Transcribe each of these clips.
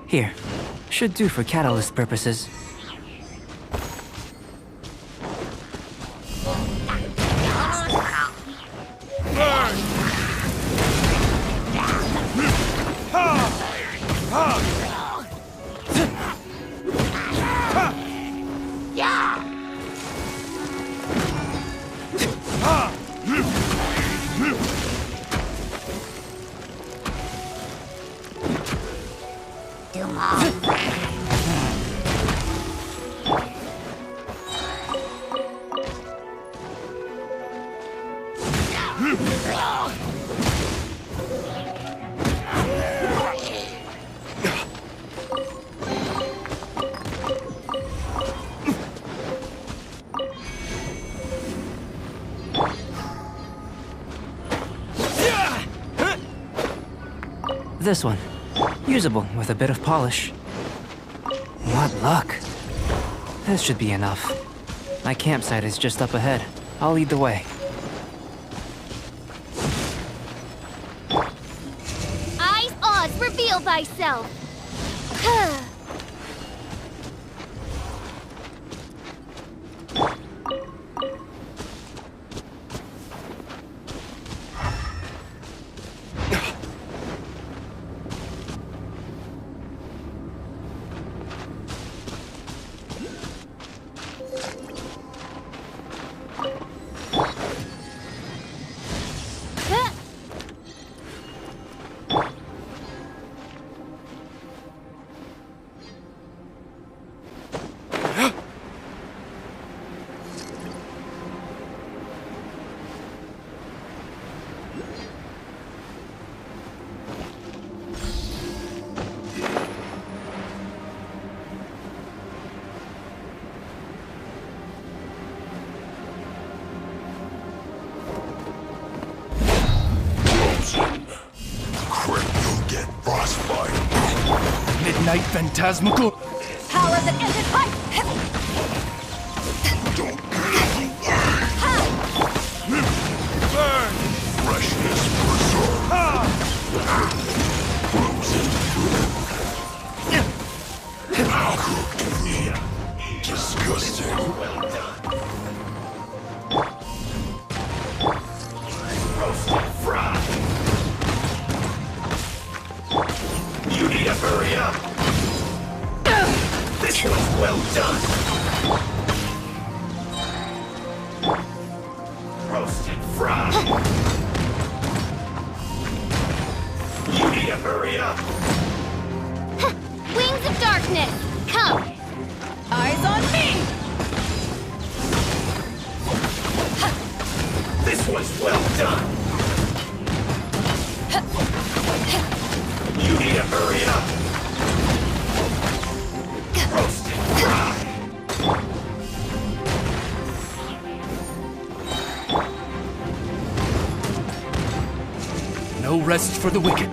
Here. Should do for catalyst purposes. This one. Usable with a bit of polish. What luck. This should be enough. My campsite is just up ahead. I'll lead the way. Eyes Oz, reveal thyself! Midnight Phantasmical. Power that isn't pipe! Burn! Freshness preserved. Frozen food. Cooked meat. Disgusting. Roasted fried. You need to hurry up. This one's well done. Roasted fried. You need to hurry up. Wings of darkness, come! Eyes on me! This one's well done. You need to hurry up. Roasted fried. No rest for the wicked.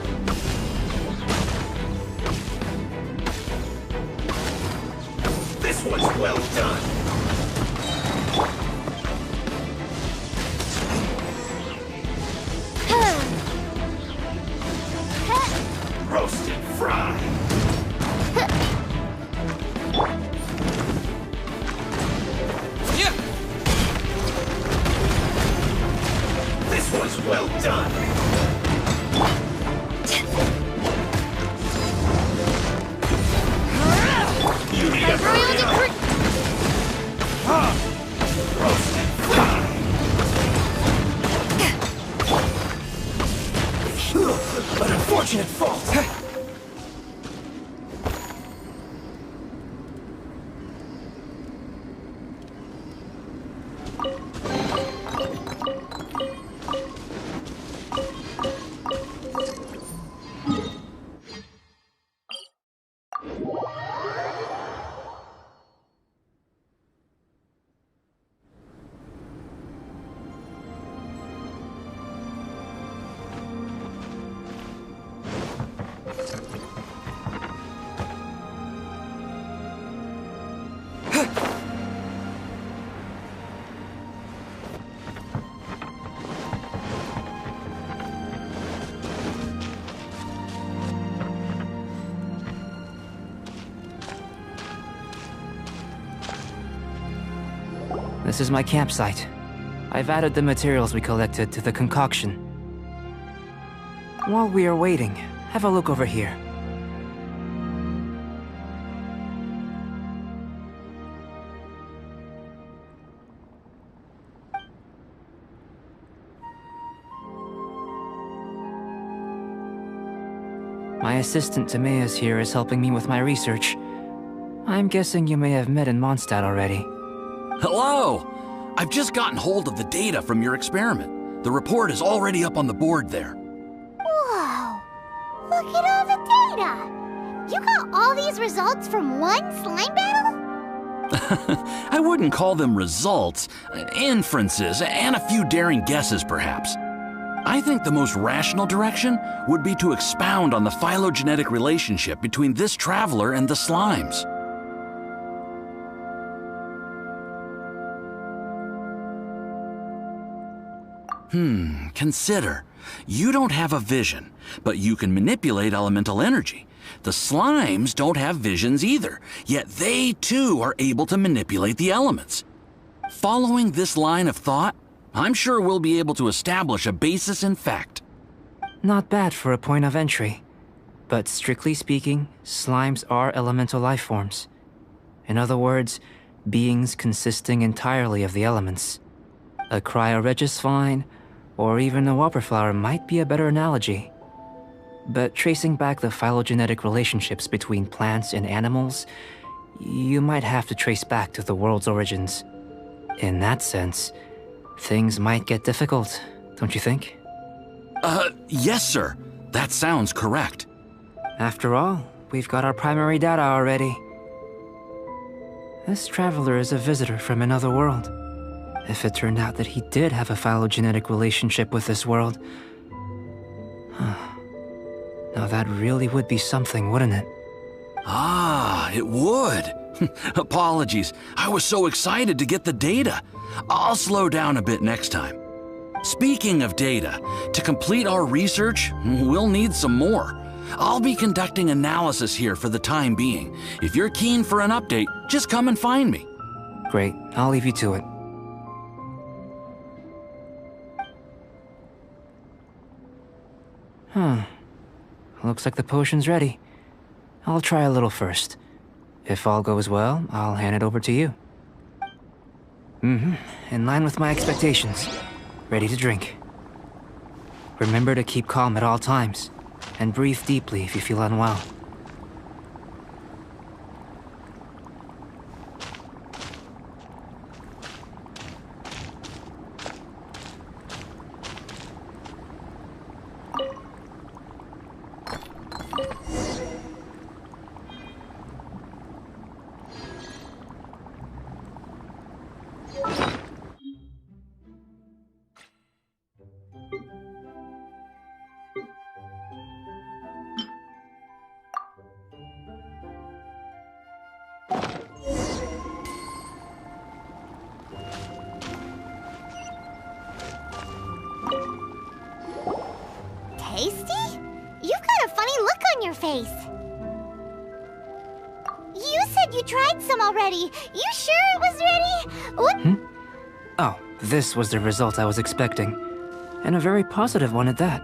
This one's well done. Roasted fried. Yeah. This one's well done. You need to hurry up. Roasted fried. An unfortunate fault. This is my campsite. I've added the materials we collected to the concoction. While we are waiting, have a look over here. My assistant Timaeus here is helping me with my research. I'm guessing you may have met in Mondstadt already. Hello! I've just gotten hold of the data from your experiment. The report is already up on the board there. Whoa! Look at all the data! You got all these results from one slime battle? I wouldn't call them results, inferences, and a few daring guesses perhaps. I think the most rational direction would be to expound on the phylogenetic relationship between this traveler and the slimes. Consider. You don't have a vision, but you can manipulate elemental energy. The slimes don't have visions either, yet they too are able to manipulate the elements. Following this line of thought, I'm sure we'll be able to establish a basis in fact. Not bad for a point of entry. But strictly speaking, slimes are elemental life forms. In other words, beings consisting entirely of the elements. A cryoregis vine, or even a wildflower might be a better analogy. But tracing back the phylogenetic relationships between plants and animals, you might have to trace back to the world's origins. In that sense, things might get difficult, don't you think? Yes, sir. That sounds correct. After all, we've got our primary data already. This traveler is a visitor from another world. If it turned out that he did have a phylogenetic relationship with this world... Now that really would be something, wouldn't it? Ah, it would. Apologies. I was so excited to get the data. I'll slow down a bit next time. Speaking of data, to complete our research, we'll need some more. I'll be conducting analysis here for the time being. If you're keen for an update, just come and find me. Great, I'll leave you to it. Looks like the potion's ready. I'll try a little first. If all goes well, I'll hand it over to you. In line with my expectations. Ready to drink. Remember to keep calm at all times, and breathe deeply if you feel unwell. Tasty? You've got a funny look on your face. You said you tried some already. You sure it was ready? What? Oh, this was the result I was expecting. And a very positive one at that.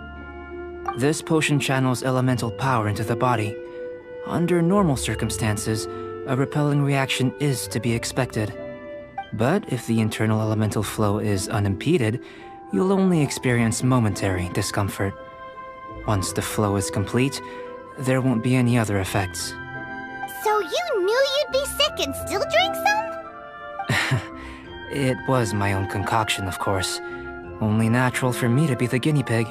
This potion channels elemental power into the body. Under normal circumstances, a repelling reaction is to be expected. But if the internal elemental flow is unimpeded, you'll only experience momentary discomfort. Once the flow is complete, there won't be any other effects. So you knew you'd be sick and still drank some? It was my own concoction, of course. Only natural for me to be the guinea pig.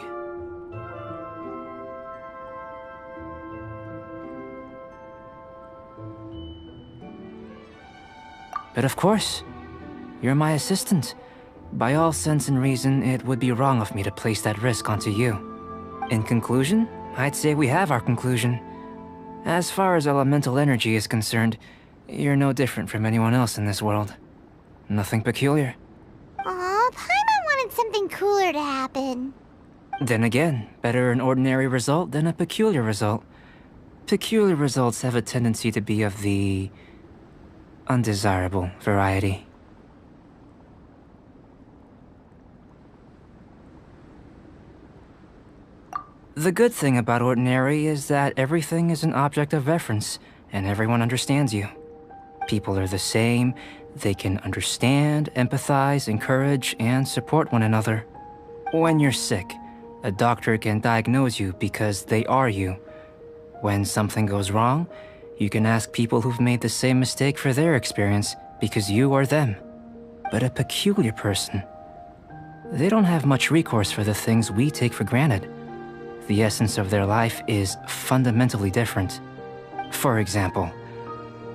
But of course, you're my assistant. By all sense and reason, it would be wrong of me to place that risk onto you. In conclusion, I'd say we have our conclusion. As far as elemental energy is concerned, you're no different from anyone else in this world. Nothing peculiar. Aw, Paimon wanted something cooler to happen. Then again, better an ordinary result than a peculiar result. Peculiar results have a tendency to be of the undesirable variety. The good thing about Ordinary is that everything is an object of reference, and everyone understands you. People are the same, they can understand, empathize, encourage, and support one another. When you're sick, a doctor can diagnose you because they are you. When something goes wrong, you can ask people who've made the same mistake for their experience because you are them. But a peculiar person, they don't have much recourse for the things we take for granted. The essence of their life is fundamentally different. For example,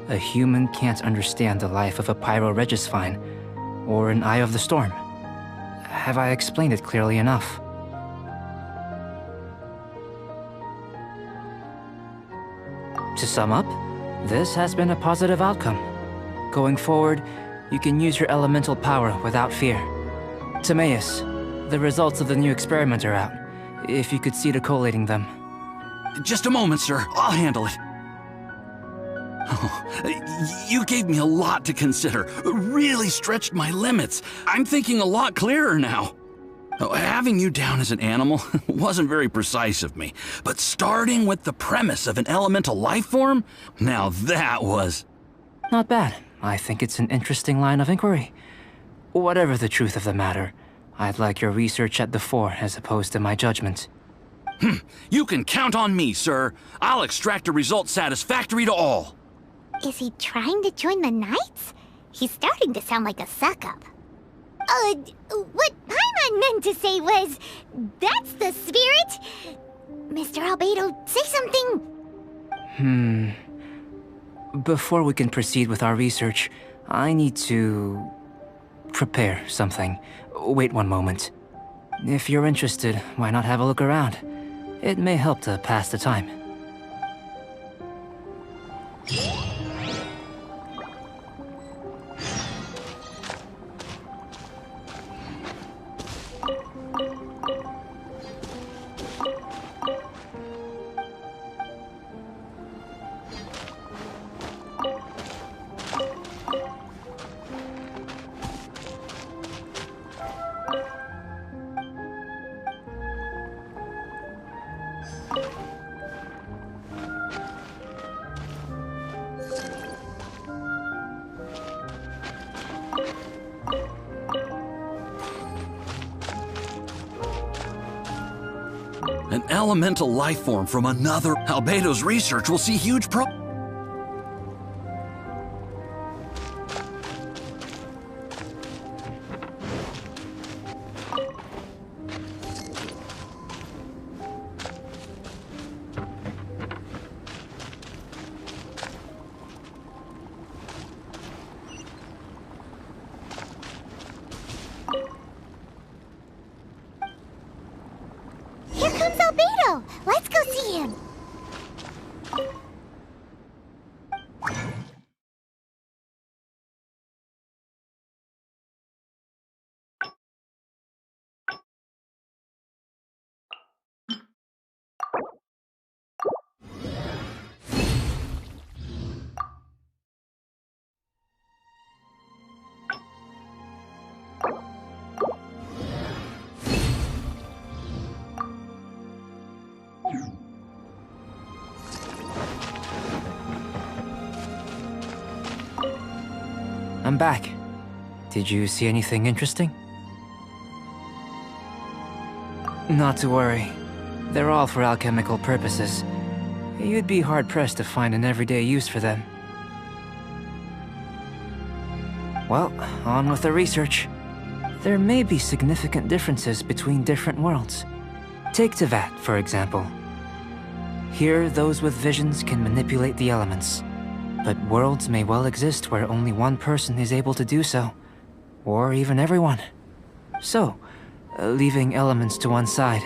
a human can't understand the life of a Pyro-Regisvine or an Eye of the Storm. Have I explained it clearly enough? To sum up, this has been a positive outcome. Going forward, you can use your elemental power without fear. Timaeus, the results of the new experiment are out. If you could see to collating them. Just a moment, sir. I'll handle it. Oh, you gave me a lot to consider. Really stretched my limits. I'm thinking a lot clearer now. Having you down as an animal wasn't very precise of me, but starting with the premise of an elemental life form, now that was... Not bad. I think it's an interesting line of inquiry. Whatever the truth of the matter, I'd like your research at the fore as opposed to my judgment. You can count on me, sir. I'll extract a result satisfactory to all. Is he trying to join the Knights? He's starting to sound like a suck-up. What Paimon meant to say was, that's the spirit? Mr. Albedo, say something. Before we can proceed with our research, I need to... prepare something. Wait one moment. If you're interested, why not have a look around? It may help to pass the time. An elemental life form from another... Albedo's research will see huge Here comes Albedo! Let's go see him! I'm back. Did you see anything interesting? Not to worry. They're all for alchemical purposes. You'd be hard-pressed to find an everyday use for them. Well, on with the research. There may be significant differences between different worlds. Take Tevat, for example. Here, those with visions can manipulate the elements. But worlds may well exist where only one person is able to do so. Or even everyone. So, leaving elements to one side.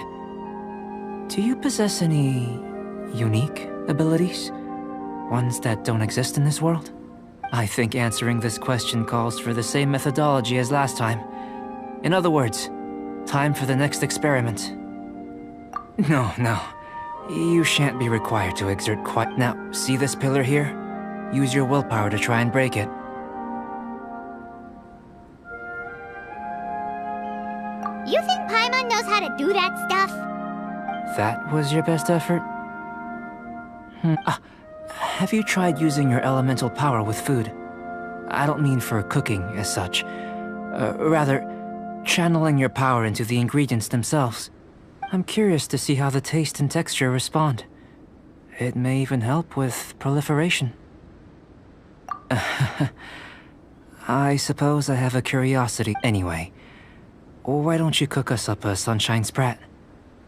Do you possess any... unique abilities? Ones that don't exist in this world? I think answering this question calls for the same methodology as last time. In other words, time for the next experiment. No. You shan't be required to exert quite... Now, see this pillar here? Use your willpower to try and break it. You think Paimon knows how to do that stuff? That was your best effort? Have you tried using your elemental power with food? I don't mean for cooking as such. Rather, channeling your power into the ingredients themselves. I'm curious to see how the taste and texture respond. It may even help with proliferation. I suppose I have a curiosity. Anyway, why don't you cook us up a sunshine sprat?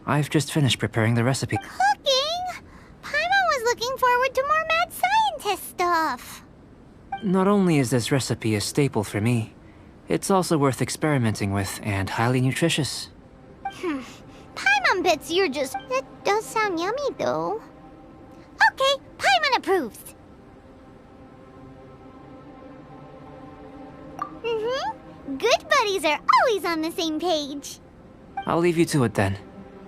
I've just finished preparing the recipe. Cooking? Paimon was looking forward to more mad scientist stuff. Not only is this recipe a staple for me, it's also worth experimenting with and highly nutritious. Paimon bets you're just... That does sound yummy, though. Okay, Paimon approves. Good buddies are always on the same page. I'll leave you to it then.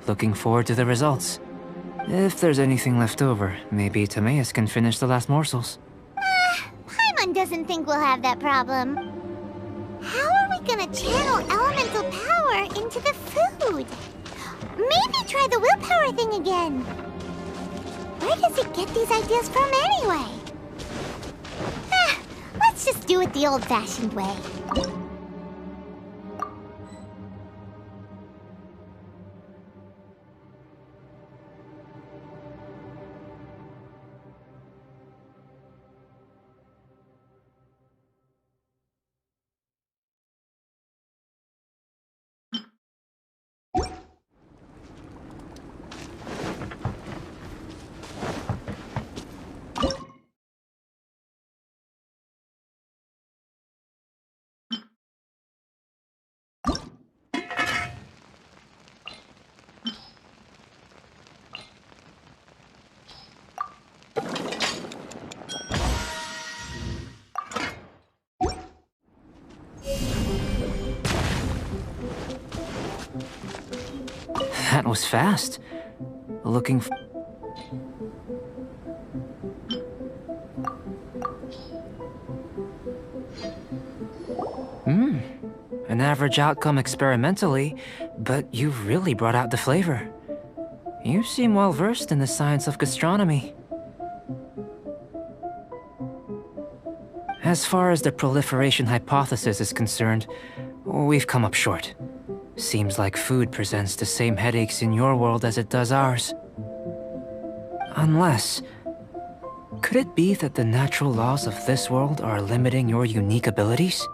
Looking forward to the results. If there's anything left over, maybe Timaeus can finish the last morsels. Paimon doesn't think we'll have that problem. How are we gonna channel elemental power into the food? Maybe try the willpower thing again. Where does it get these ideas from anyway? Let's just do it the old-fashioned way. That was fast. Looking f- An average outcome experimentally, but you've really brought out the flavor. You seem well versed in the science of gastronomy. As far as the proliferation hypothesis is concerned, we've come up short. Seems like food presents the same headaches in your world as it does ours. Unless... could it be that the natural laws of this world are limiting your unique abilities?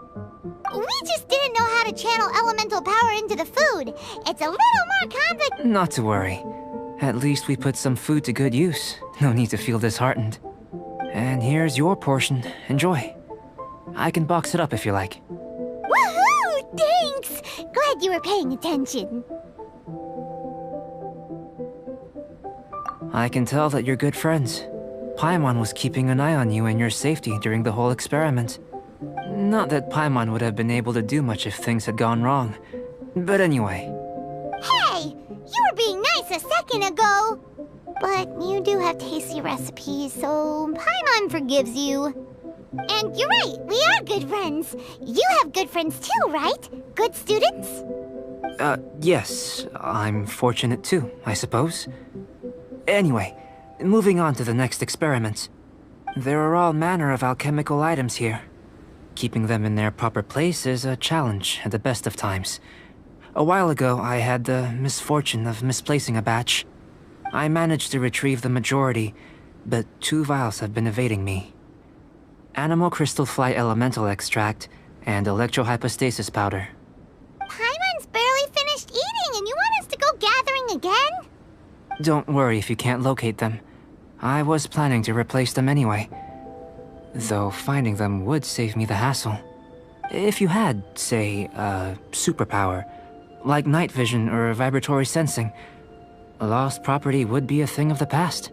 We just didn't know how to channel elemental power into the food. It's a little more complicated. Not to worry. At least we put some food to good use. No need to feel disheartened. And here's your portion. Enjoy. I can box it up if you like. Woohoo! Thanks! Glad you were paying attention. I can tell that you're good friends. Paimon was keeping an eye on you and your safety during the whole experiment. Not that Paimon would have been able to do much if things had gone wrong. But anyway. Hey! You were being nice a second ago! But you do have tasty recipes, so Paimon forgives you. And you're right, we are good friends. You have good friends too, right? Good students? Yes. I'm fortunate too, I suppose. Anyway, moving on to the next experiment. There are all manner of alchemical items here. Keeping them in their proper place is a challenge at the best of times. A while ago, I had the misfortune of misplacing a batch. I managed to retrieve the majority, but 2 vials have been evading me. Animal crystal fly elemental extract and electrohypostasis powder. Paimon's barely finished eating and you want us to go gathering again? Don't worry if you can't locate them. I was planning to replace them anyway. Though finding them would save me the hassle. If you had, say, a superpower, like night vision or vibratory sensing, lost property would be a thing of the past.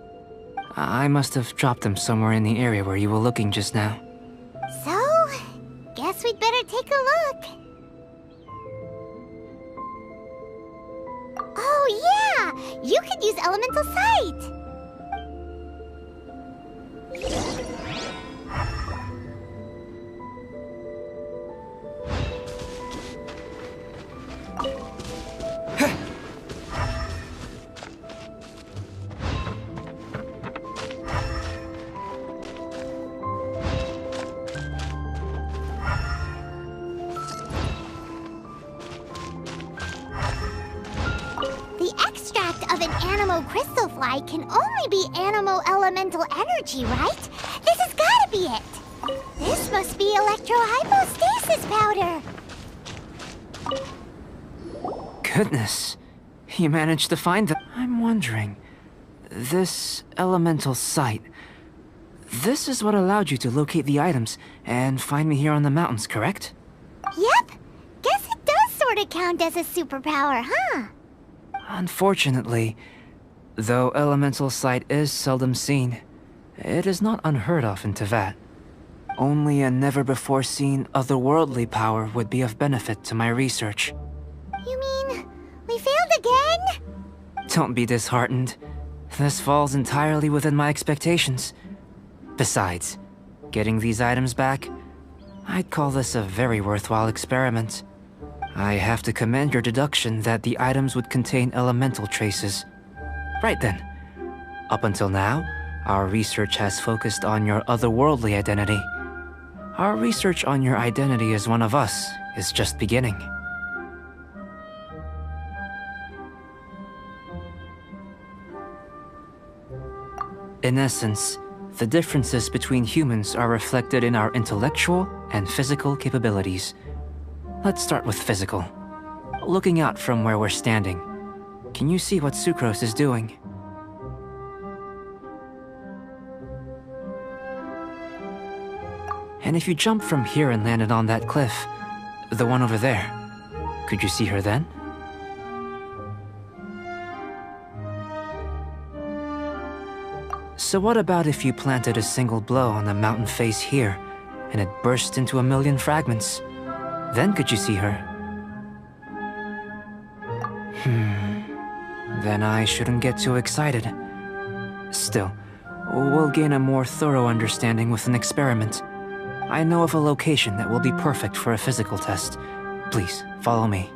I must have dropped them somewhere in the area where you were looking just now. So, guess we'd better take a look. Oh yeah! You could use elemental sight! of an animo crystal fly can only be animo elemental energy, right? This has gotta be it. This must be electrohypostasis powder. Goodness, you managed to find them. I'm wondering, this elemental sight, this is what allowed you to locate the items and find me here on the mountains, correct? Yep. Guess it does sort of count as a superpower, huh? Unfortunately, though elemental sight is seldom seen, it is not unheard of in Teyvat. Only a never-before-seen otherworldly power would be of benefit to my research. You mean, we failed again? Don't be disheartened. This falls entirely within my expectations. Besides, getting these items back, I'd call this a very worthwhile experiment. I have to commend your deduction that the items would contain elemental traces. Right then. Up until now, our research has focused on your otherworldly identity. Our research on your identity as one of us is just beginning. In essence, the differences between humans are reflected in our intellectual and physical capabilities. Let's start with physical. Looking out from where we're standing, can you see what Sucrose is doing? And if you jumped from here and landed on that cliff, the one over there, could you see her then? So what about if you planted a single blow on the mountain face here, and it burst into a million fragments? Then could you see her? Then I shouldn't get too excited. Still, we'll gain a more thorough understanding with an experiment. I know of a location that will be perfect for a physical test. Please, follow me.